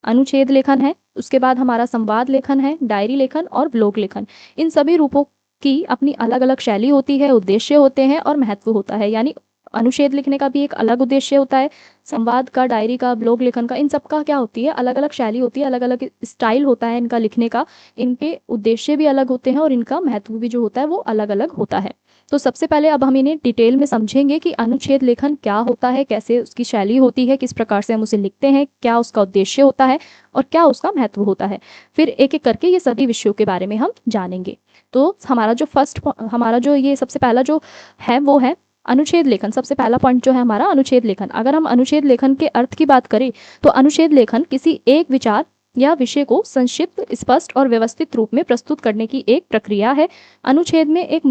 अनुच्छेद लेखन है, उसके बाद हमारा संवाद लेखन है, डायरी लेखन और ब्लॉग लेखन। इन सभी रूपों की अपनी अलग अलग शैली होती है, उद्देश्य होते हैं और महत्व होता है। यानी अनुच्छेद लिखने का भी एक अलग उद्देश्य होता है, संवाद का, डायरी का, ब्लॉग लेखन का, इन सब का क्या होती है? अलग अलग शैली होती है, अलग अलग स्टाइल होता है इनका लिखने का, इनके उद्देश्य भी अलग होते हैं और इनका महत्व भी जो होता है वो अलग अलग होता है। तो सबसे पहले अब हम इन्हें डिटेल में समझेंगे कि अनुच्छेद लेखन क्या होता है, कैसे उसकी शैली होती है, किस प्रकार से हम उसे लिखते हैं, क्या उसका उद्देश्य होता है और क्या उसका महत्व होता है। फिर एक एक करके ये सभी विषयों के बारे में हम जानेंगे। तो हमारा जो ये सबसे पहला जो है वो है अनुच्छेद लेखन। सबसे पहला पॉइंट जो है हमारा अनुच्छेद लेखन। अगर हम अनुच्छेद लेखन के अर्थ की बात करें तो अनुच्छेद लेखन किसी एक विचार या विषय को संक्षिप्त, स्पष्ट और व्यवस्थित रूप में प्रस्तुत करने की एक प्रक्रिया है। अनुच्छेद में एक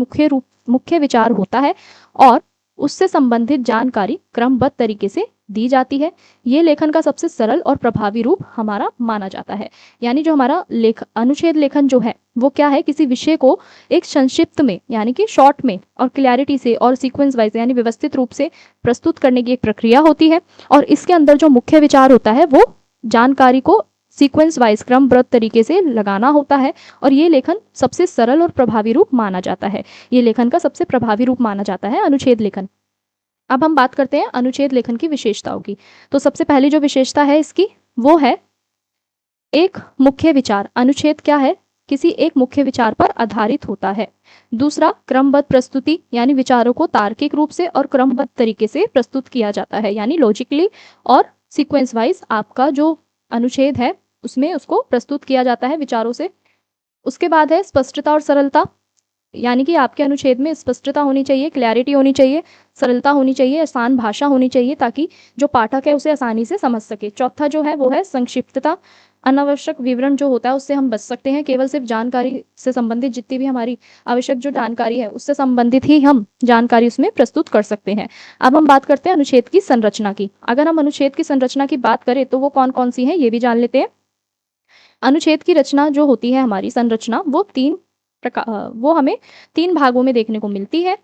मुख्य विचार होता है और उससे संबंधित जानकारी क्रमबद्ध तरीके से दी जाती है। ये लेखन का सबसे सरल और प्रभावी रूप हमारा माना जाता है। यानी जो हमारा अनुच्छेद लेखन जो है वो क्या है, किसी विषय को एक संक्षिप्त में यानी कि शॉर्ट में और क्लैरिटी से और सीक्वेंस वाइज यानी व्यवस्थित रूप से प्रस्तुत करने की एक प्रक्रिया होती है। और इसके अंदर जो मुख्य विचार होता है वो जानकारी को सीक्वेंस वाइज क्रमबद्ध तरीके से लगाना होता है। और ये लेखन सबसे सरल और प्रभावी रूप माना जाता है। ये लेखन का सबसे प्रभावी रूप माना जाता है अनुच्छेद लेखन। अब हम बात करते हैं अनुच्छेद लेखन की विशेषताओं की। तो सबसे पहली जो विशेषता है इसकी वो है एक मुख्य विचार। अनुच्छेद क्या है, किसी एक मुख्य विचार पर आधारित होता है। दूसरा, क्रमबद्ध प्रस्तुति यानी विचारों को तार्किक रूप से और क्रमबद्ध तरीके से प्रस्तुत किया जाता है, यानी लॉजिकली और सीक्वेंस वाइज आपका जो अनुच्छेद है उसमें उसको प्रस्तुत किया जाता है विचारों से। उसके बाद है स्पष्टता और सरलता, यानी कि आपके अनुच्छेद में स्पष्टता होनी चाहिए, क्लैरिटी होनी चाहिए, सरलता होनी चाहिए, आसान भाषा होनी चाहिए ताकि जो पाठक है उसे आसानी से समझ सके। चौथा जो है वो है संक्षिप्तता। अनावश्यक विवरण जो होता है उससे हम बच सकते हैं। केवल सिर्फ जानकारी से संबंधित जितनी भी हमारी आवश्यक जो जानकारी है उससे संबंधित ही हम जानकारी उसमें प्रस्तुत कर सकते हैं। अब हम बात करते हैं अनुच्छेद की संरचना की। अगर हम अनुच्छेद की संरचना की बात करें तो वो कौन कौन सी है ये भी जान लेते हैं। अनुच्छेद की रचना जो होती है, हमारी संरचना, वो हमें 3 भागों में देखने को मिलती है।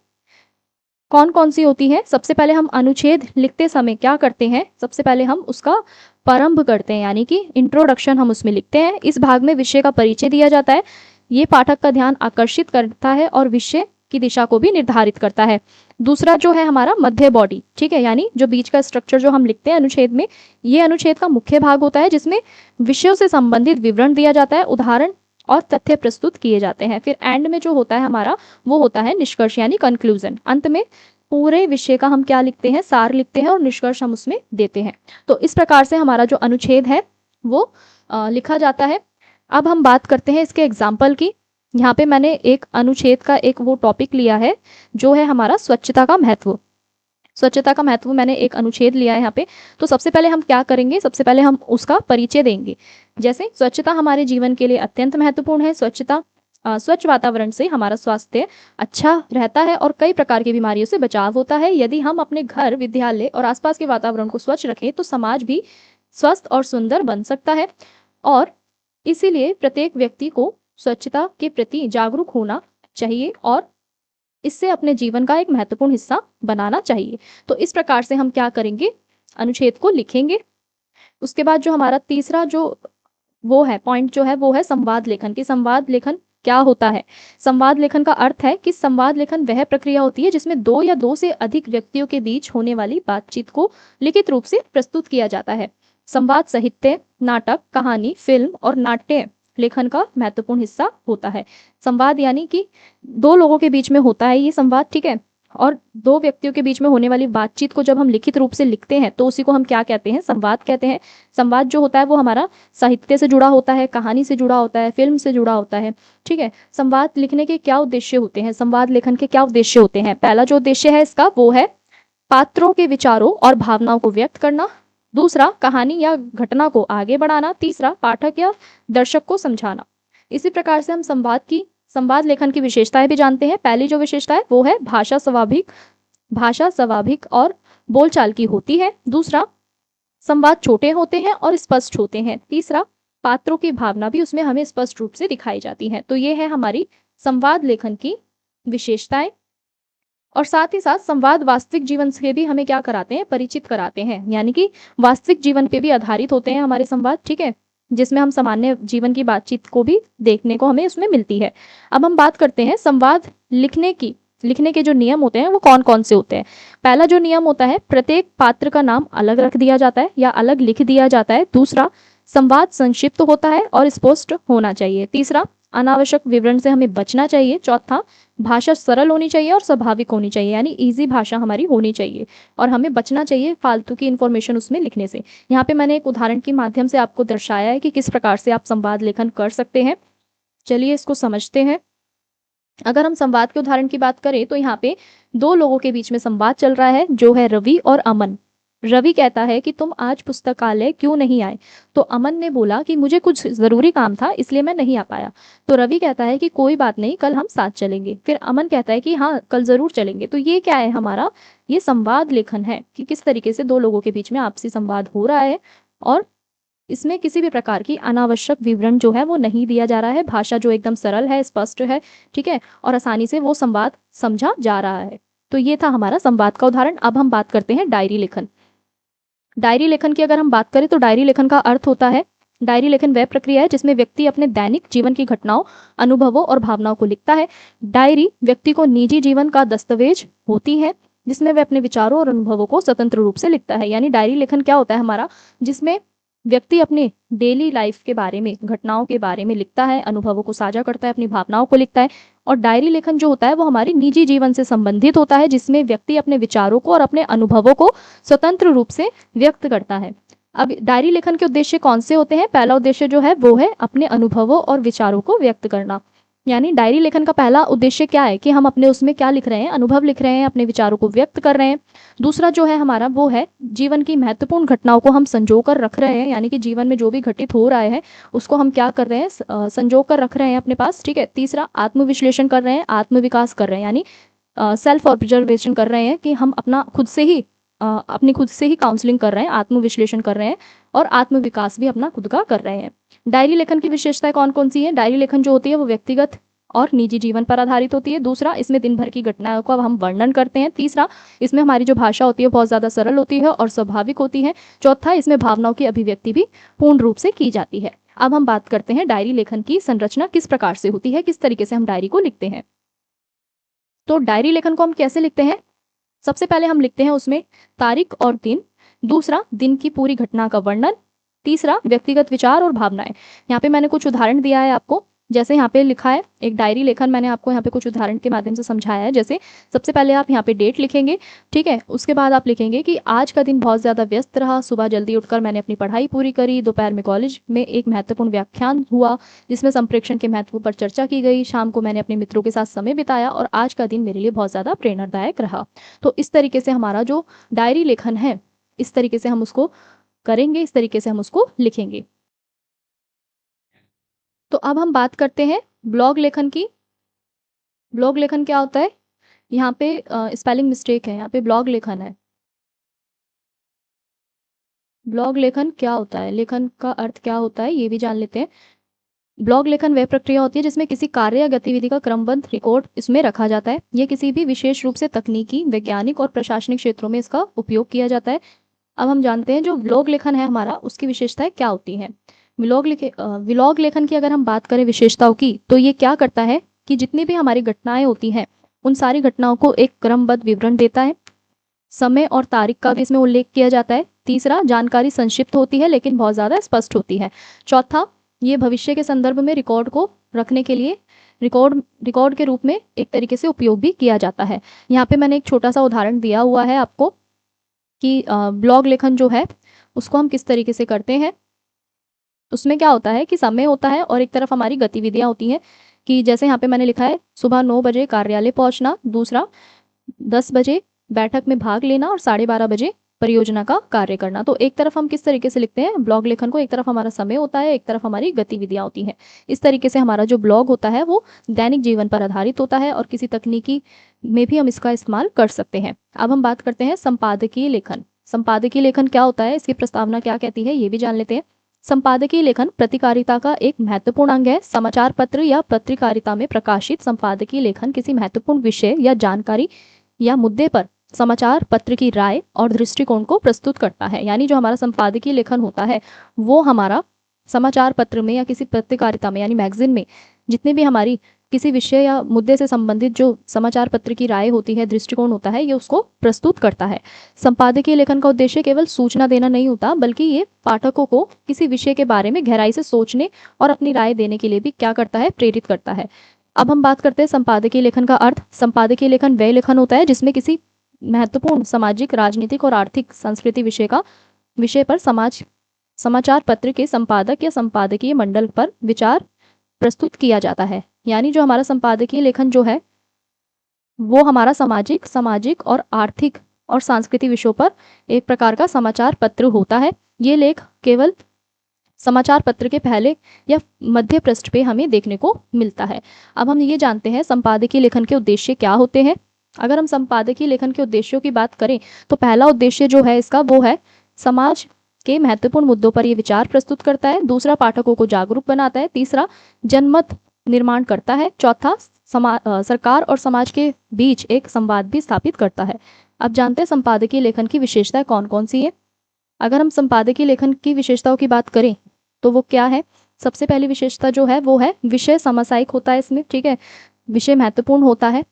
कौन कौन सी होती है? सबसे पहले हम अनुच्छेद लिखते समय क्या करते हैं, सबसे पहले हम उसका प्रारंभ करते हैं, यानी कि इंट्रोडक्शन हम उसमें लिखते हैं। इस भाग में विषय का परिचय दिया जाता है। ये पाठक का ध्यान आकर्षित करता है और विषय की दिशा को भी निर्धारित करता है। दूसरा जो है हमारा मध्य बॉडी, ठीक है, यानी जो बीच का स्ट्रक्चर जो हम लिखते हैं अनुच्छेद में, ये अनुच्छेद का मुख्य भाग होता है जिसमें विषयों से संबंधित विवरण दिया जाता है, उदाहरण और तथ्य प्रस्तुत किए जाते हैं। फिर एंड में जो होता है हमारा वो होता है निष्कर्ष यानी कंक्लूजन। अंत में पूरे विषय का हम क्या लिखते हैं, सार लिखते हैं और निष्कर्ष हम उसमें देते हैं। तो इस प्रकार से हमारा जो अनुच्छेद है वो लिखा जाता है। अब हम बात करते हैं इसके एग्जाम्पल की। यहाँ पे मैंने एक अनुच्छेद का एक वो टॉपिक लिया है जो है हमारा स्वच्छता का महत्व। स्वच्छता का महत्व मैंने एक अनुच्छेद लिया है यहाँ पे। तो सबसे पहले हम क्या करेंगे, सबसे पहले हम उसका परिचय देंगे। जैसे स्वच्छता हमारे जीवन के लिए अत्यंत महत्वपूर्ण है। स्वच्छ वातावरण से हमारा स्वास्थ्य अच्छा रहता है और कई प्रकार की बीमारियों से बचाव होता है। यदि हम अपने घर, विद्यालय और आसपास के वातावरण को स्वच्छ रखें तो समाज भी स्वस्थ और सुंदर बन सकता है। और इसीलिए प्रत्येक व्यक्ति को स्वच्छता के प्रति जागरूक होना चाहिए और इससे अपने जीवन का एक महत्वपूर्ण हिस्सा बनाना चाहिए। तो इस प्रकार से हम क्या करेंगे, अनुच्छेद को लिखेंगे। उसके बाद जो हमारा तीसरा जो वो है पॉइंट जो है वो है संवाद लेखन की। संवाद लेखन क्या होता है? संवाद लेखन का अर्थ है कि संवाद लेखन वह प्रक्रिया होती है जिसमें 2 या 2 से अधिक व्यक्तियों के बीच होने वाली बातचीत को लिखित रूप से प्रस्तुत किया जाता है। संवाद साहित्य, नाटक, कहानी, फिल्म और नाट्य लेखन का महत्वपूर्ण हिस्सा होता है। संवाद यानी कि 2 लोगों के बीच में होता है ये संवाद, ठीक है, और 2 व्यक्तियों के बीच में होने वाली बातचीत को जब हम लिखित रूप से लिखते हैं तो उसी को हम क्या कहते हैं, संवाद कहते हैं। संवाद जो होता है वो हमारा साहित्य से जुड़ा होता है, कहानी से जुड़ा होता है, फिल्म से जुड़ा होता है, ठीक है। संवाद लिखने के क्या उद्देश्य होते हैं, संवाद लेखन के क्या उद्देश्य होते हैं? पहला जो उद्देश्य है इसका वो है पात्रों के विचारों और भावनाओं को व्यक्त करना। दूसरा, कहानी या घटना को आगे बढ़ाना। तीसरा, पाठक या दर्शक को समझाना। इसी प्रकार से हम संवाद लेखन की विशेषताएं भी जानते हैं। पहली जो विशेषता है वो है भाषा स्वाभाविक और बोलचाल की होती है। दूसरा, संवाद छोटे होते हैं और स्पष्ट होते हैं। तीसरा, पात्रों की भावना भी उसमें हमें स्पष्ट रूप से दिखाई जाती है। तो ये है हमारी संवाद लेखन की विशेषताएं। और साथ ही साथ संवाद वास्तविक जीवन से भी हमें क्या कराते हैं, परिचित कराते हैं, यानी कि वास्तविक जीवन पे भी आधारित होते हैं हमारे संवाद, ठीक है, जिसमें हम सामान्य जीवन की बातचीत को भी देखने को हमें उसमें मिलती है। अब हम बात करते हैं संवाद लिखने के जो नियम होते हैं वो कौन कौन से होते हैं। पहला जो नियम होता है, प्रत्येक पात्र का नाम अलग रख दिया जाता है या अलग लिख दिया जाता है। दूसरा, संवाद संक्षिप्त होता है और स्पष्ट होना चाहिए। तीसरा, अनावश्यक विवरण से हमें बचना चाहिए। चौथा, भाषा सरल होनी चाहिए और स्वाभाविक होनी चाहिए, यानी इजी भाषा हमारी होनी चाहिए और हमें बचना चाहिए फालतू की इन्फॉर्मेशन उसमें लिखने से। यहाँ पे मैंने एक उदाहरण के माध्यम से आपको दर्शाया है कि किस प्रकार से आप संवाद लेखन कर सकते हैं। चलिए इसको समझते हैं। अगर हम संवाद के उदाहरण की बात करें तो यहाँ पे 2 लोगों के बीच में संवाद चल रहा है जो है रवि और अमन। रवि कहता है कि तुम आज पुस्तकालय क्यों नहीं आए? तो अमन ने बोला कि मुझे कुछ ज़रूरी काम था इसलिए मैं नहीं आ पाया। तो रवि कहता है कि कोई बात नहीं, कल हम साथ चलेंगे। फिर अमन कहता है कि हाँ, कल ज़रूर चलेंगे। तो ये क्या है हमारा? ये संवाद लेखन है कि किस तरीके से दो लोगों के बीच में आपसी संवाद हो रहा है और इसमें किसी भी प्रकार की अनावश्यक विवरण जो है वो नहीं दिया जा रहा है। भाषा जो एकदम सरल है, स्पष्ट है, ठीक है? और आसानी से वो संवाद समझा जा रहा है। तो ये था हमारा संवाद का उदाहरण। अब हम बात करते हैं डायरी लेखन। डायरी लेखन की अगर हम बात करें तो डायरी लेखन का अर्थ होता है, डायरी लेखन वह प्रक्रिया है जिसमें व्यक्ति अपने दैनिक जीवन की घटनाओं, अनुभवों और भावनाओं को लिखता है। डायरी व्यक्ति को निजी जीवन का दस्तावेज होती है जिसमें वह अपने विचारों और अनुभवों को स्वतंत्र रूप से लिखता है। यानी डायरी लेखन क्या होता है हमारा, जिसमें व्यक्ति अपने डेली लाइफ के बारे में, घटनाओं के बारे में लिखता है, अनुभवों को साझा करता है, अपनी भावनाओं को लिखता है। और डायरी लेखन जो होता है वो हमारी निजी जीवन से संबंधित होता है, जिसमें व्यक्ति अपने विचारों को और अपने अनुभवों को स्वतंत्र रूप से व्यक्त करता है। अब डायरी लेखन के उद्देश्य कौन से होते हैं? पहला उद्देश्य जो है वो है अपने अनुभवों और विचारों को व्यक्त करना। यानी डायरी लेखन का पहला उद्देश्य क्या है कि हम अपने उसमें क्या लिख रहे हैं, अनुभव लिख रहे हैं, अपने विचारों को व्यक्त कर रहे हैं। दूसरा जो है हमारा वो है जीवन की महत्वपूर्ण घटनाओं को हम संजो कर रख रहे हैं, यानी कि जीवन में जो भी घटित हो रहा है उसको हम क्या कर रहे हैं, संजो कर रख रहे हैं अपने पास, ठीक है। तीसरा आत्मविश्लेषण कर रहे हैं, आत्मविकास कर रहे हैं, यानी सेल्फ ऑब्जर्वेशन कर रहे हैं कि हम अपना खुद से ही अपनी खुद से ही काउंसलिंग कर रहे हैं, आत्मविश्लेषण कर रहे हैं और आत्मविकास भी अपना खुद का कर रहे हैं। डायरी लेखन की विशेषताएं कौन कौन सी हैं? डायरी लेखन जो होती है वो व्यक्तिगत और निजी जीवन पर आधारित होती है। दूसरा, इसमें दिन भर की घटनाओं का हम वर्णन करते हैं। तीसरा, इसमें हमारी जो भाषा होती है बहुत ज़्यादा सरल होती है और स्वाभाविक होती है। चौथा, इसमें भावनाओं की अभिव्यक्ति भी पूर्ण रूप से की जाती है। अब हम बात करते हैं डायरी लेखन की संरचना किस प्रकार से होती है, किस तरीके से हम डायरी को लिखते हैं। तो डायरी लेखन को हम कैसे लिखते हैं? सबसे पहले हम लिखते हैं उसमें तारीख और दिन। दूसरा, दिन की पूरी घटना का वर्णन। तीसरा, व्यक्तिगत विचार और भावनाएं। यहाँ पे मैंने कुछ उदाहरण दिया है आपको, जैसे यहाँ पे लिखा है एक डायरी लेखन, मैंने आपको यहाँ पे कुछ उदाहरण के माध्यम से समझाया है। जैसे सबसे पहले आप यहाँ पे डेट लिखेंगे, ठीक है। उसके बाद आप लिखेंगे कि आज का दिन बहुत ज़्यादा व्यस्त रहा, सुबह जल्दी उठकर मैंने अपनी पढ़ाई पूरी करी, दोपहर में कॉलेज में एक महत्वपूर्ण व्याख्यान हुआ जिसमें संप्रेषण के महत्व पर चर्चा की गई, शाम को मैंने अपने मित्रों के साथ समय बिताया और आज का दिन मेरे लिए बहुत ज़्यादा प्रेरणादायक रहा। तो इस तरीके से हमारा जो डायरी लेखन है, इस तरीके से हम उसको करेंगे, इस तरीके से हम उसको लिखेंगे। तो अब हम बात करते हैं ब्लॉग लेखन की। ब्लॉग लेखन क्या होता है? यहाँ पे स्पेलिंग मिस्टेक है, यहाँ पे ब्लॉग लेखन है। ब्लॉग लेखन क्या होता है, लेखन का अर्थ क्या होता है ये भी जान लेते हैं। ब्लॉग लेखन वह प्रक्रिया होती है जिसमें किसी कार्य या गतिविधि का क्रमबद्ध रिकॉर्ड इसमें रखा जाता है। यह किसी भी विशेष रूप से तकनीकी, वैज्ञानिक और प्रशासनिक क्षेत्रों में इसका उपयोग किया जाता है। अब हम जानते हैं जो व्लॉग लेखन है हमारा, उसकी विशेषताएं क्या होती हैं। व्लॉग लेखन की अगर हम बात करें विशेषताओं की, तो ये क्या करता है कि जितनी भी हमारी घटनाएं होती हैं उन सारी घटनाओं को एक क्रमबद्ध विवरण देता है। समय और तारीख का भी इसमें उल्लेख किया जाता है। तीसरा, जानकारी संक्षिप्त होती है लेकिन बहुत ज़्यादा स्पष्ट होती है। चौथा, ये भविष्य के संदर्भ में रिकॉर्ड को रखने के लिए रिकॉर्ड के रूप में एक तरीके से उपयोग भी किया जाता है। यहाँ पे मैंने एक छोटा सा उदाहरण दिया हुआ है आपको कि ब्लॉग लेखन जो है उसको हम किस तरीके से करते हैं। उसमें क्या होता है कि समय होता है और एक तरफ हमारी गतिविधियां होती हैं कि जैसे यहाँ पे मैंने लिखा है सुबह 9 बजे कार्यालय पहुंचना, दूसरा 10 बजे बैठक में भाग लेना और 12:30 बजे परियोजना का कार्य करना। तो एक तरफ हम किस तरीके से लिखते हैं ब्लॉग लेखन को, एक तरफ हमारा समय होता है, एक तरफ हमारी गतिविधियां होती हैं। इस तरीके से हमारा जो ब्लॉग होता है वो दैनिक जीवन पर आधारित होता है और किसी तकनीकी में भी हम इसका इस्तेमाल कर सकते हैं। अब हम बात करते हैं संपादकीय लेखन। संपादकीय लेखन क्या होता है, इसकी प्रस्तावना क्या कहती है ये भी जान लेते हैं। संपादकीय लेखन पत्रकारिता का एक महत्वपूर्ण अंग है। समाचार पत्र या पत्रकारिता में प्रकाशित संपादकीय लेखन किसी महत्वपूर्ण विषय या जानकारी या मुद्दे पर समाचार पत्र की राय और दृष्टिकोण को प्रस्तुत करता है। यानी जो हमारा संपादकीय लेखन होता है वो हमारा समाचार पत्र में या किसी पत्रकारिता में यानी मैगजीन में जितने भी हमारी किसी विषय या मुद्दे से संबंधित जो समाचार पत्र की राय होती है, दृष्टिकोण होता है, ये उसको प्रस्तुत करता है। संपादकीय लेखन का उद्देश्य केवल सूचना देना नहीं होता, बल्कि ये पाठकों को किसी विषय के बारे में गहराई से सोचने और अपनी राय देने के लिए भी क्या करता है, प्रेरित करता है। अब हम बात करते हैं संपादकीय लेखन का अर्थ। संपादकीय लेखन वह लेखन होता है जिसमें किसी महत्वपूर्ण सामाजिक, राजनीतिक और आर्थिक संस्कृति विषय पर समाचार पत्र के संपादक या संपादकीय मंडल पर विचार प्रस्तुत किया जाता है। यानी जो हमारा संपादकीय लेखन जो है वो हमारा सामाजिक और आर्थिक और सांस्कृतिक विषयों पर एक प्रकार का समाचार पत्र होता है। ये लेख केवल समाचार पत्र के पहले या मध्य पृष्ठ पे हमें देखने को मिलता है। अब हम ये जानते हैं संपादकीय लेखन के उद्देश्य क्या होते हैं। अगर हम संपादकीय लेखन के उद्देश्यों की बात करें तो पहला उद्देश्य जो है इसका वो है समाज के महत्वपूर्ण मुद्दों पर ये विचार प्रस्तुत करता है। दूसरा, पाठकों को जागरूक बनाता है। तीसरा, जनमत निर्माण करता है। चौथा, सरकार और समाज के बीच एक संवाद भी स्थापित करता है। अब जानते हैं संपादकीय लेखन की विशेषताएं कौन कौन सी है। अगर हम संपादकीय लेखन की विशेषताओं की बात करें तो वो क्या है। सबसे पहली विशेषता जो है वो है विषय समसामयिक होता है इसमें, ठीक है, विषय महत्वपूर्ण होता है।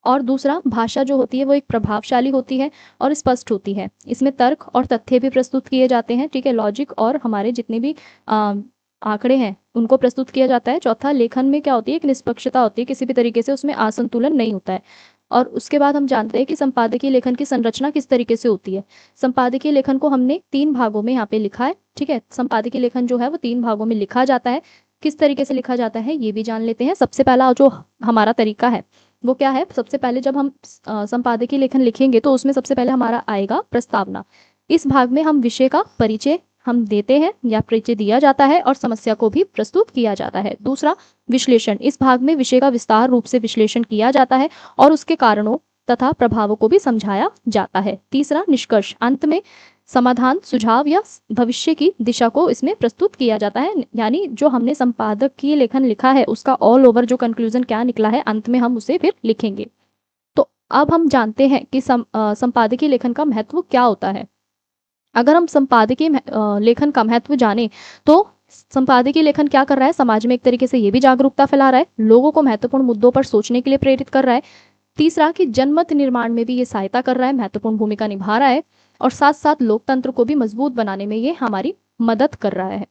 और दूसरा, भाषा जो होती है वो एक प्रभावशाली होती है और स्पष्ट होती है। इसमें तर्क और तथ्य भी प्रस्तुत किए जाते हैं, ठीक है, लॉजिक और हमारे जितने भी आंकड़े हैं उनको प्रस्तुत किया जाता है। चौथा, लेखन में क्या होती है, एक निष्पक्षता होती है, किसी भी तरीके से उसमें असंतुलन नहीं होता है। और उसके बाद हम जानते हैं कि संपादकीय लेखन की संरचना किस तरीके से होती है। संपादकीय लेखन को हमने 3 भागों में यहाँ पे लिखा है, ठीक है। संपादकीय लेखन जो है वो 3 भागों में लिखा जाता है। किस तरीके से लिखा जाता है ये भी जान लेते हैं। सबसे पहला जो हमारा तरीका है वो क्या है। सबसे पहले जब हम संपादकीय लेखन लिखेंगे तो उसमें सबसे पहले हमारा आएगा प्रस्तावना। इस भाग में हम विषय का परिचय हम देते हैं या परिचय दिया जाता है और समस्या को भी प्रस्तुत किया जाता है। दूसरा, विश्लेषण। इस भाग में विषय का विस्तार रूप से विश्लेषण किया जाता है और उसके कारणों तथा प्रभावों को भी समझाया जाता है। तीसरा, निष्कर्ष। अंत में समाधान, सुझाव या भविष्य की दिशा को इसमें प्रस्तुत किया जाता है। यानी जो हमने संपादकीय लेखन लिखा है उसका ऑल ओवर जो कंक्लूजन क्या निकला है अंत में हम उसे फिर लिखेंगे। तो अब हम जानते हैं कि संपादकीय लेखन का महत्व क्या होता है। अगर हम संपादकीय लेखन का महत्व जाने तो संपादकीय लेखन क्या कर रहा है, समाज में एक तरीके से ये भी जागरूकता फैला रहा है, लोगों को महत्वपूर्ण मुद्दों पर सोचने के लिए प्रेरित कर रहा है। तीसरा, कि जनमत निर्माण में भी ये सहायता कर रहा है, महत्वपूर्ण भूमिका निभा रहा है और साथ साथ लोकतंत्र को भी मजबूत बनाने में ये हमारी मदद कर रहा है,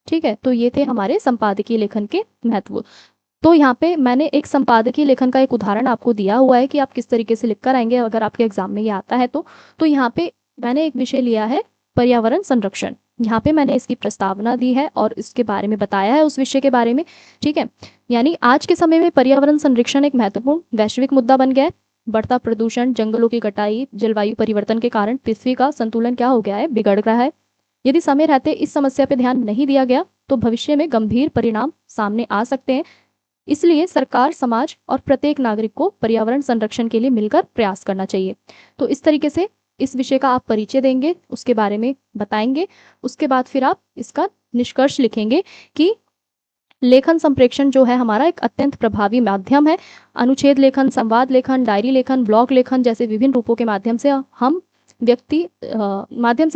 ठीक है। तो ये थे हमारे संपादकीय लेखन के महत्व। तो यहाँ पे मैंने एक संपादकीय लेखन का एक उदाहरण आपको दिया हुआ है कि आप किस तरीके से लिख कर आएंगे अगर आपके एग्जाम में ये आता है तो यहाँ पे मैंने एक विषय लिया है पर्यावरण संरक्षण। यहाँ पे मैंने इसकी प्रस्तावना दी है और इसके बारे में बताया है उस विषय के बारे में, ठीक है। यानी आज के समय में पर्यावरण संरक्षण एक महत्वपूर्ण वैश्विक मुद्दा बन गया है। बढ़ता प्रदूषण, जंगलों की कटाई, जलवायु परिवर्तन के कारण पृथ्वी का संतुलन क्या हो गया है, बिगड़ रहा है। यदि समय रहते इस समस्या पर ध्यान नहीं दिया गया तो भविष्य में गंभीर परिणाम सामने आ सकते हैं। इसलिए सरकार, समाज और प्रत्येक नागरिक को पर्यावरण संरक्षण के लिए मिलकर प्रयास करना चाहिए। तो इस तरीके से इस विषय का आप परिचय देंगे, उसके बारे में बताएंगे, उसके बाद फिर आप इसका निष्कर्ष लिखेंगे कि लेखन संप्रेषण जो है हमारा एक अत्यंत प्रभावी माध्यम है। अनुच्छेद लेखन, संवाद लेखन, डायरी लेखन, ब्लॉग लेखन जैसे विभिन्न रूपों के माध्यम से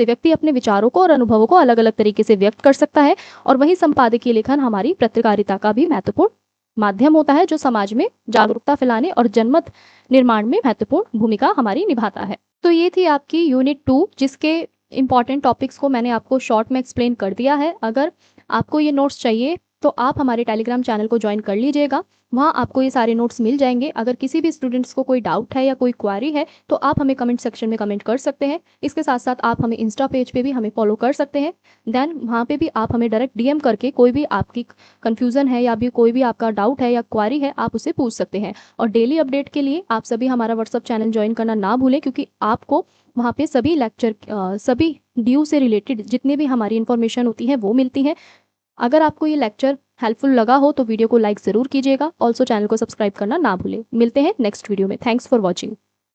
व्यक्ति अपने विचारों को और अनुभवों को अलग अलग तरीके से व्यक्त कर सकता है। और वही संपादकीय लेखन हमारी पत्रकारिता का भी महत्वपूर्ण माध्यम होता है जो समाज में जागरूकता फैलाने और जनमत निर्माण में महत्वपूर्ण भूमिका हमारी निभाता है। तो ये थी आपकी यूनिट 2 जिसके इंपॉर्टेंट टॉपिक्स को मैंने आपको शॉर्ट में एक्सप्लेन कर दिया है। अगर आपको ये नोट्स चाहिए तो आप हमारे टेलीग्राम चैनल को ज्वाइन कर लीजिएगा, वहाँ आपको ये सारे नोट्स मिल जाएंगे। अगर किसी भी स्टूडेंट्स को कोई डाउट है या कोई क्वारी है तो आप हमें कमेंट सेक्शन में कमेंट कर सकते हैं। इसके साथ साथ आप हमें इंस्टा पेज पे भी हमें फॉलो कर सकते हैं। देन वहाँ पे भी आप हमें डायरेक्ट डीएम करके कोई भी आपकी कन्फ्यूज़न है या भी कोई भी आपका डाउट है या क्वारी है आप उसे पूछ सकते हैं। और डेली अपडेट के लिए आप सभी हमारा व्हाट्सअप चैनल ज्वाइन करना ना भूलें, क्योंकि आपको वहाँ पे सभी लेक्चर, सभी ड्यू से रिलेटेड जितनी भी हमारी इन्फॉर्मेशन होती है वो मिलती है। अगर आपको ये लेक्चर हेल्पफुल लगा हो तो वीडियो को लाइक ज़रूर कीजिएगा। ऑल्सो चैनल को सब्सक्राइब करना ना भूलें। मिलते हैं नेक्स्ट वीडियो में। Thanks for watching.